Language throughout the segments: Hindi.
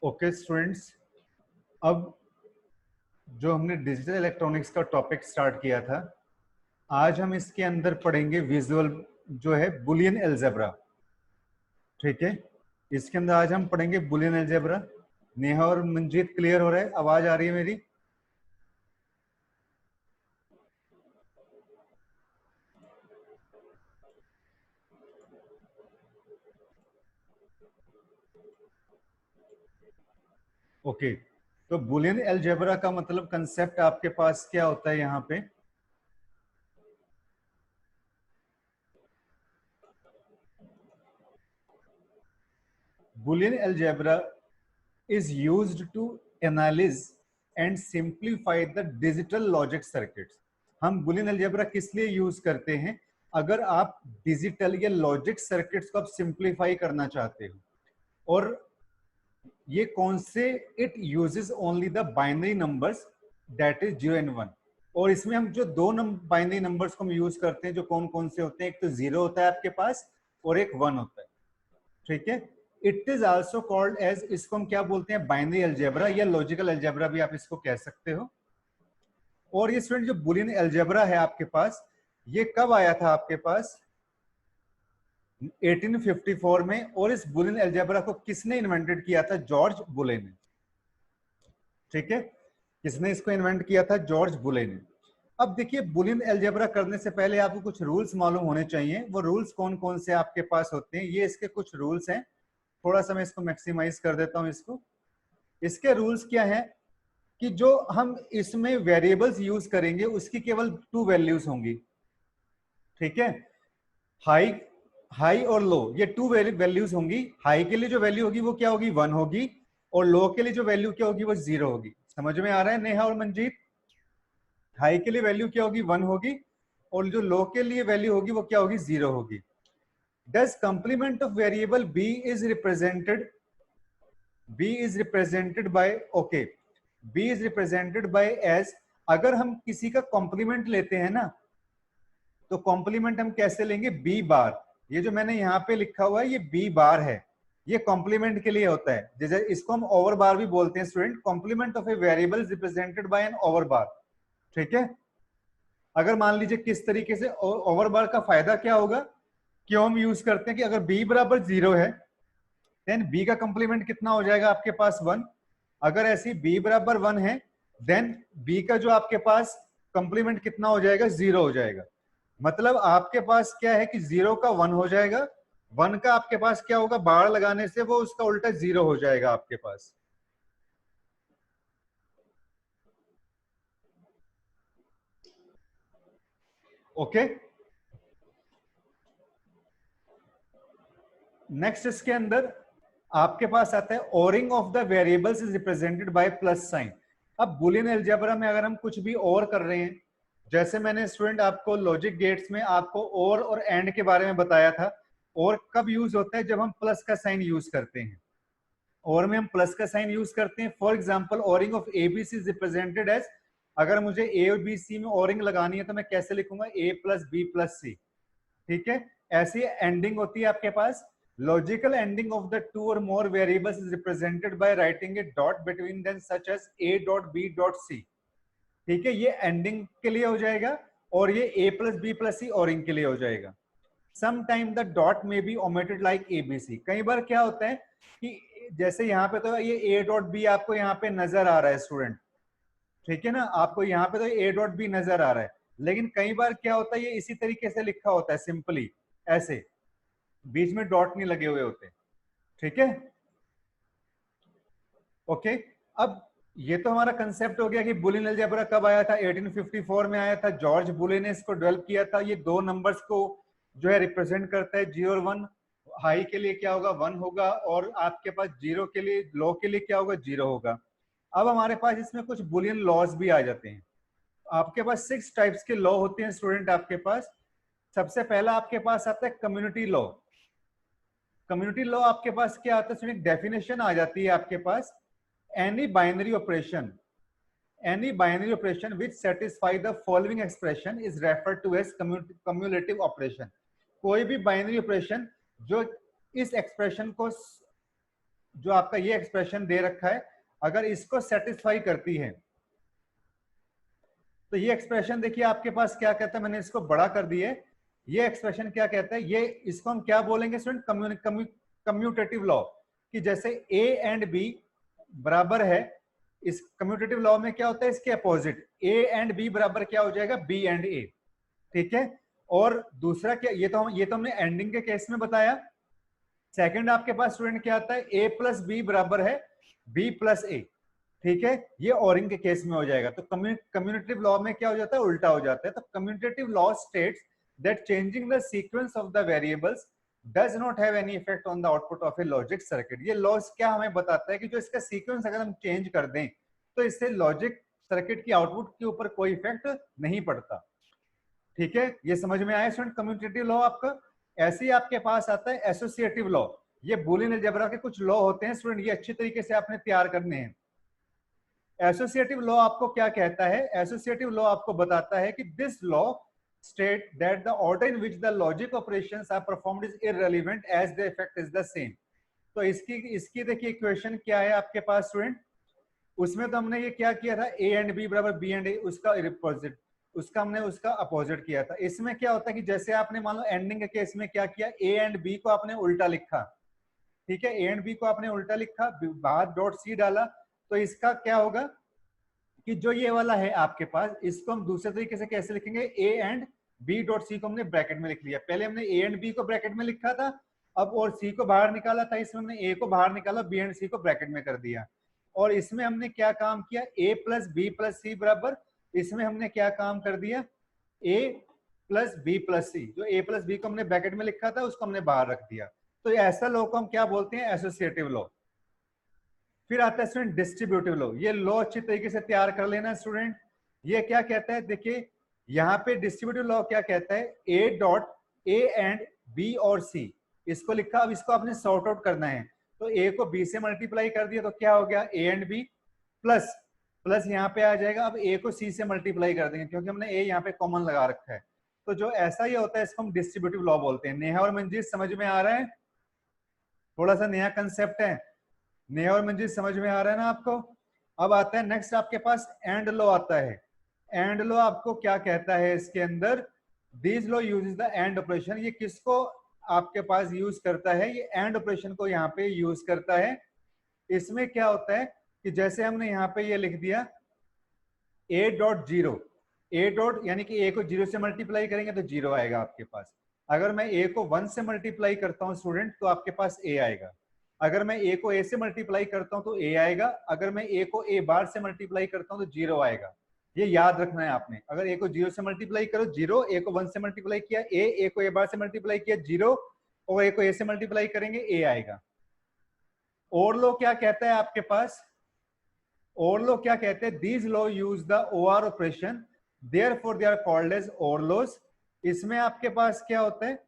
ओके स्टूडेंट्स, अब जो हमने डिजिटल इलेक्ट्रॉनिक्स का टॉपिक स्टार्ट किया था, आज हम इसके अंदर पढ़ेंगे विजुअल जो है बुलियन अलजेब्रा। ठीक है, इसके अंदर आज हम पढ़ेंगे बुलियन अलजेब्रा। नेहा और मंजीत क्लियर हो रहा है? आवाज आ रही है मेरी? ओके, तो बुलियन अलजेब्रा का मतलब कंसेप्ट आपके पास क्या होता है यहाँ पे? Boolean algebra is used to analyze and simplify the digital logic circuits. हम बुलियन अलजेब्रा किस लिए यूज करते हैं? अगर आप डिजिटल या लॉजिक सर्किट्स को आप सिंप्लीफाई करना चाहते हो। और ये कौन से? It uses only the binary numbers that is 0 and 1। और इसमें हम जो दो बाइनरी नंबर्स को हम यूज करते हैं, जो कौन कौन से होते हैं, एक तो 0 होता है आपके पास और एक 1 होता है। ठीक है, it is also called as, इसको हम क्या बोलते हैं? बाइनरी अलजेब्रा या लॉजिकल अलजेब्रा भी आप इसको कह सकते हो। और ये स्टूडेंट जो बुलियन अलजेब्रा है आपके पास, ये कब आया था आपके पास? 1854 में। और इस बुलियन अलजेब्रा को किसने इन्वेंटेड किया था? जॉर्ज बुले ने। ठीक है, किसने इसको इन्वेंट किया था? जॉर्ज बुले ने। अब देखिए, बुलियन अलजेब्रा करने से पहले आपको कुछ रूल्स मालूम होने चाहिए। वो रूल्स कौन कौन से आपके पास होते हैं, ये इसके कुछ रूल्स हैं। थोड़ा सा मैं इसको मैक्सिमाइज कर देता हूं। इसके रूल्स क्या है कि जो हम इसमें वेरिएबल्स यूज करेंगे उसकी केवल 2 वैल्यूज होंगी। ठीक है, हाई और लो, ये 2 वैल्यूज होंगी। हाई के लिए जो वैल्यू होगी वो क्या होगी? 1 होगी। और लो के लिए जो वैल्यू क्या होगी? वो 0 होगी। समझ में आ रहा है नेहा और मंजीत? हाई के लिए वैल्यू क्या होगी? 1 होगी। और जो लो के लिए वैल्यू होगी वो क्या होगी? 0 होगी। Does complement of variable b is represented by, okay, b is represented by as, अगर हम किसी का कॉम्प्लीमेंट लेते हैं ना, तो कॉम्प्लीमेंट हम कैसे लेंगे? b बार। ये जो मैंने यहाँ पे लिखा हुआ है ये b बार है, ये कॉम्प्लीमेंट के लिए होता है। जैसे इसको हम ओवर बार भी बोलते हैं student. Complement of a variable is represented by N over bar. ठीक है, अगर मान लीजिए किस तरीके से ओवर बार का फायदा क्या होगा, क्यों हम यूज करते हैं कि अगर b बराबर 0 है देन b का कंप्लीमेंट कितना हो जाएगा आपके पास? 1। अगर ऐसी b बराबर 1 है देन b का जो आपके पास कंप्लीमेंट कितना हो जाएगा? 0 हो जाएगा। मतलब आपके पास क्या है कि 0 का 1 हो जाएगा, 1 का आपके पास क्या होगा? बार लगाने से वो उसका उल्टा 0 हो जाएगा आपके पास। ओके, नेक्स्ट इसके अंदर आपके पास आता है O-ring of the variables is represented bye plus sign. अब बुलियन अलजेब्रा में अगर हम कुछ भी और कर रहे हैं, जैसे मैंने स्टूडेंट आपको लॉजिक गेट्स में आपको और एंड के बारे में बताया था। और कब यूज होता है? जब हम प्लस का साइन यूज करते हैं। और में हम प्लस का साइन यूज करते हैं। For example, ORing of ABC is represented as, अगर मुझे ए और बी सी में ओरिंग लगानी है तो मैं कैसे लिखूंगा? A plus B plus C. ठीक है, ऐसी एंडिंग होती है आपके पास। लॉजिकल एंडिंग ऑफ द 2 और more variables is represented by writing a dot between them such as a dot b dot c। ठीक है, ये एंडिंग के लिए हो जाएगा और ये a plus B plus C ORing के लिए हो जाएगा। समटाइम द डॉट में बी ओमिटेड लाइक abc। कई बार क्या होता है कि जैसे यहाँ पे तो ये a डॉट बी आपको यहाँ पे नजर आ रहा है स्टूडेंट। ठीक है ना, आपको यहाँ पे तो a डॉट बी नजर आ रहा है, लेकिन कई बार क्या होता है ये इसी तरीके से लिखा होता है, सिंपली ऐसे, बीच में डॉट नहीं लगे हुए होते। ठीक है, ओके। अब ये तो हमारा कंसेप्ट हो गया कि बुलियन अलजेब्रा कब आया था? 1854 में आया था। जॉर्ज बुले ने इसको डेवलप किया था। ये दो नंबर्स को जो है रिप्रेजेंट करता है, 0 और 1। हाई के लिए क्या होगा? 1 होगा। और आपके पास 0 के लिए, लो के लिए क्या होगा? 0 होगा। अब हमारे पास इसमें कुछ बुलियन लॉज भी आ जाते हैं। आपके पास 6 टाइप्स के लॉ होते हैं स्टूडेंट आपके पास। सबसे पहला आपके पास आता है कम्युनिटी लॉ। कम्युनिटी लॉ आपके पास क्या आता है? डेफिनेशन आ जाती है आपके पास, any binary operation which satisfy the following expression is referred to as cumulative operation। कोई भी बाइनरी ऑपरेशन जो इस एक्सप्रेशन को जो आपका ये एक्सप्रेशन दे रखा है, अगर इसको सेटिस्फाई करती है तो ये एक्सप्रेशन देखिए आपके पास क्या कहता है, मैंने इसको बड़ा कर दिया है। ये एक्सप्रेशन क्या कहता है, ये इसको हम क्या बोलेंगे स्टूडेंट, कम्यूटेटिव लॉ, कि जैसे ए एंड बी बराबर है, इस कम्यूटेटिव लॉ में क्या होता है, इसके अपोजिट ए एंड बी बराबर क्या हो जाएगा, बी एंड ए। ठीक है। और दूसरा क्या, ये तो हमने एंडिंग के केस में बताया। सेकंड आपके पास स्टूडेंट क्या आता है, ए प्लस बी बराबर है बी प्लस ए। ठीक है, ये ओरिंग के केस में हो जाएगा। तो कम्यूटेटिव लॉ में क्या हो जाता है, उल्टा हो जाता है। तो commutative law states that changing the sequence of the variables does not have any effect on the output of A logic circuit. ये लॉज क्या हमें बताता है कि जो इसका सीक्वेंस अगर हम चेंज कर दें तो इससे लॉजिक सर्किट की आउटपुट के ऊपर कोई इफेक्ट नहीं पड़ता। ठीक है, ये समझ में आया स्टूडेंट कम्यूटेटिव लॉ आपका। ऐसे ही आपके पास आता है एसोसिएटिव लॉ। ये बूलियन अलजेब्रा के कुछ लॉ होते हैं स्टूडेंट, ये अच्छी तरीके से आपने तैयार करने हैं। एसोसिएटिव लॉ आपको क्या कहता है, एसोसिएटिव लॉ आपको बताता है कि this law state that the order in which the logic operations are performed is irrelevant as the effect is the same. तो इसकी देखिए इक्वेशन क्या है आपके पास स्टूडेंट, उसमें तो हमने ये क्या किया था, ए एंड बी बराबर बी एंड ए, उसका अपोजिट, उसका हमने उसका अपोजिट किया था। इसमें क्या होता है कि जैसे आपने मान लो एंडिंग के केस में क्या किया, ए एंड बी को आपने उल्टा लिखा। ठीक है, ए एंड बी को आपने उल्टा लिखा, बाहर डॉट सी डाला, तो इसका क्या होगा कि जो ये वाला है आपके पास, इसको हम दूसरे तरीके से कैसे लिखेंगे, A and B dot C को हमने ब्रैकेट में लिख लिया। पहले हमने ए एंड बी को ब्रैकेट में लिखा था, अब और सी को बाहर निकाला था, इसमें हमने ए को बाहर निकाला, बी एंड सी को ब्रैकेट में कर दिया। और इसमें हमने क्या काम किया, ए प्लस बी प्लस सी बराबर, इसमें हमने क्या काम कर दिया, ए प्लस बी प्लस सी, जो ए प्लस बी को हमने ब्रैकेट में लिखा था उसको हमने बाहर रख दिया। तो ऐसा लॉ को हम क्या बोलते हैं, एसोसिएटिव लॉ। फिर आता है स्टूडेंट डिस्ट्रीब्यूटिव लॉ। ये लॉ अच्छी तरीके से तैयार कर लेना स्टूडेंट। ये क्या कहता है, देखिए यहाँ पे डिस्ट्रीब्यूटिव लॉ क्या कहता है, A dot A and B और सी, इसको लिखा। अब इसको आपने सॉर्ट आउट करना है, तो ए को बी से मल्टीप्लाई कर दिया तो क्या हो गया, A and B, plus plus यहाँ पे आ जाएगा। अब ए को सी से मल्टीप्लाई कर देंगे क्योंकि हमने ए यहाँ पे कॉमन लगा रखा है। तो जो ऐसा ही होता है इसको हम डिस्ट्रीब्यूटिव लॉ बोलते हैं। नेहा और मंजीत समझ में आ रहा है, थोड़ा सा नया कंसेप्ट है, नेहा और मंजीत समझ में आ रहा है ना आपको। अब आता है नेक्स्ट आपके पास एंड लॉ आता है। एंड लॉ आपको क्या कहता है इसके अंदर, this law uses the end operation. ये किसको आपके पास यूज करता है, ये एंड ऑपरेशन को यहाँ पे यूज करता है। इसमें क्या होता है कि जैसे हमने यहाँ पे ये लिख दिया ए डॉट जीरो, ए डॉट यानी कि ए को जीरो से मल्टीप्लाई करेंगे तो जीरो आएगा आपके पास। अगर मैं ए को वन से मल्टीप्लाई करता हूँ स्टूडेंट तो आपके पास ए आएगा। अगर मैं ए को ए से मल्टीप्लाई करता हूँ तो ए आएगा। अगर मैं ए को ए बार से मल्टीप्लाई करता हूँ तो जीरो आएगा। ये याद रखना है आपने। अगर ए को जीरो से मल्टीप्लाई करो जीरो, ए को वन से मल्टीप्लाई किया ए को ए बार से मल्टीप्लाई किया जीरो, और ए को ए से मल्टीप्लाई करेंगे ए आएगा। और लो क्या कहता है आपके पास, और लो क्या कहते हैं, these law use the OR operation, therefore they are called as OR laws. इसमें आपके पास क्या होता है,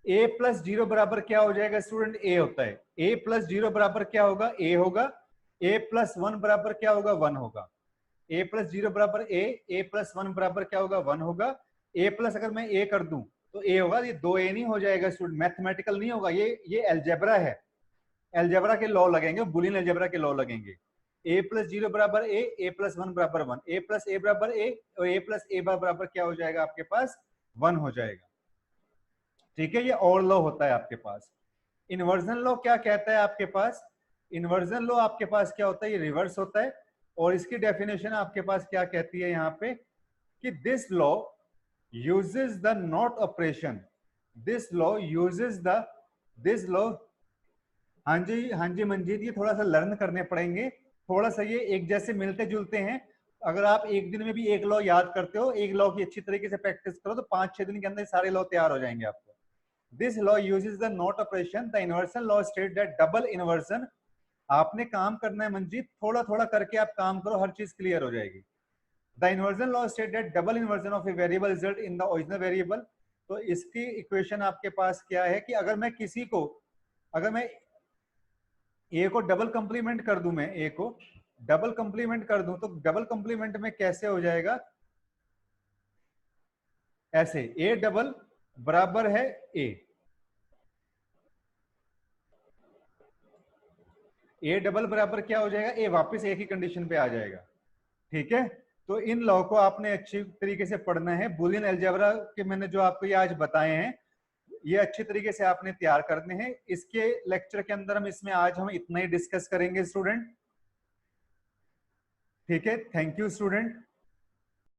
ए प्लस जीरो बराबर क्या हो जाएगा स्टूडेंट, ए होता है। ए प्लस जीरो बराबर क्या होगा, ए होगा। ए प्लस वन बराबर क्या होगा, वन होगा। ए प्लस जीरो बराबर ए प्लस वन बराबर क्या होगा, वन होगा। ए प्लस अगर मैं ए कर दूं तो ए होगा, ये दो ए नहीं हो जाएगा स्टूडेंट, मैथमेटिकल नहीं होगा, ये एल्जेब्रा है। एल्जेब्रा के लॉ लगेंगे, बुलियन एल्जेब्रा के लॉ लगेंगे। ए प्लस जीरो बराबर ए प्लस वन बराबर वन, ए प्लस ए बराबर ए, और ए प्लस ए बराबर क्या हो जाएगा आपके पास, वन हो जाएगा। ठीक है, ये और लॉ होता है आपके पास। इन्वर्जन लॉ क्या कहता है आपके पास, इन्वर्जन लॉ आपके पास क्या होता है, ये रिवर्स होता है। और इसकी डेफिनेशन आपके पास क्या कहती है यहाँ पे कि this law uses the not operation, this law uses the, this law, हाँ जी मंजीत, ये थोड़ा सा लर्न करने पड़ेंगे, थोड़ा सा ये एक जैसे मिलते जुलते हैं। अगर आप एक दिन में भी एक लॉ याद करते हो, एक लॉ की अच्छी तरीके से प्रैक्टिस करो तो 5-6 दिन के अंदर सारे लॉ तैयार हो जाएंगे आपको। This law uses the not operation, the inversion law state that double inversion. आपने काम करना है मंजीत, थोड़ा थोड़ा करके आप काम करो, हर चीज क्लियर हो जाएगी। The inversion law state that double inversion of a variable result in the original variable. तो इसकी इक्वेशन आपके पास क्या है कि अगर मैं किसी को, अगर मैं ए को डबल कंप्लीमेंट कर दूं, मैं ए को डबल कंप्लीमेंट कर दूं तो डबल कंप्लीमेंट में कैसे हो जाएगा, ऐसे ए डबल बराबर है ए, ए डबल बराबर क्या हो जाएगा, ए वापस एक ही कंडीशन पे आ जाएगा। ठीक है, तो इन लॉ को आपने अच्छी तरीके से पढ़ना है। बुलियन अलजेब्रा के मैंने जो आपको ये आज बताए हैं, ये अच्छी तरीके से आपने तैयार करने हैं। इसके लेक्चर के अंदर हम इतना ही डिस्कस करेंगे स्टूडेंट। ठीक है, थैंक यू स्टूडेंट।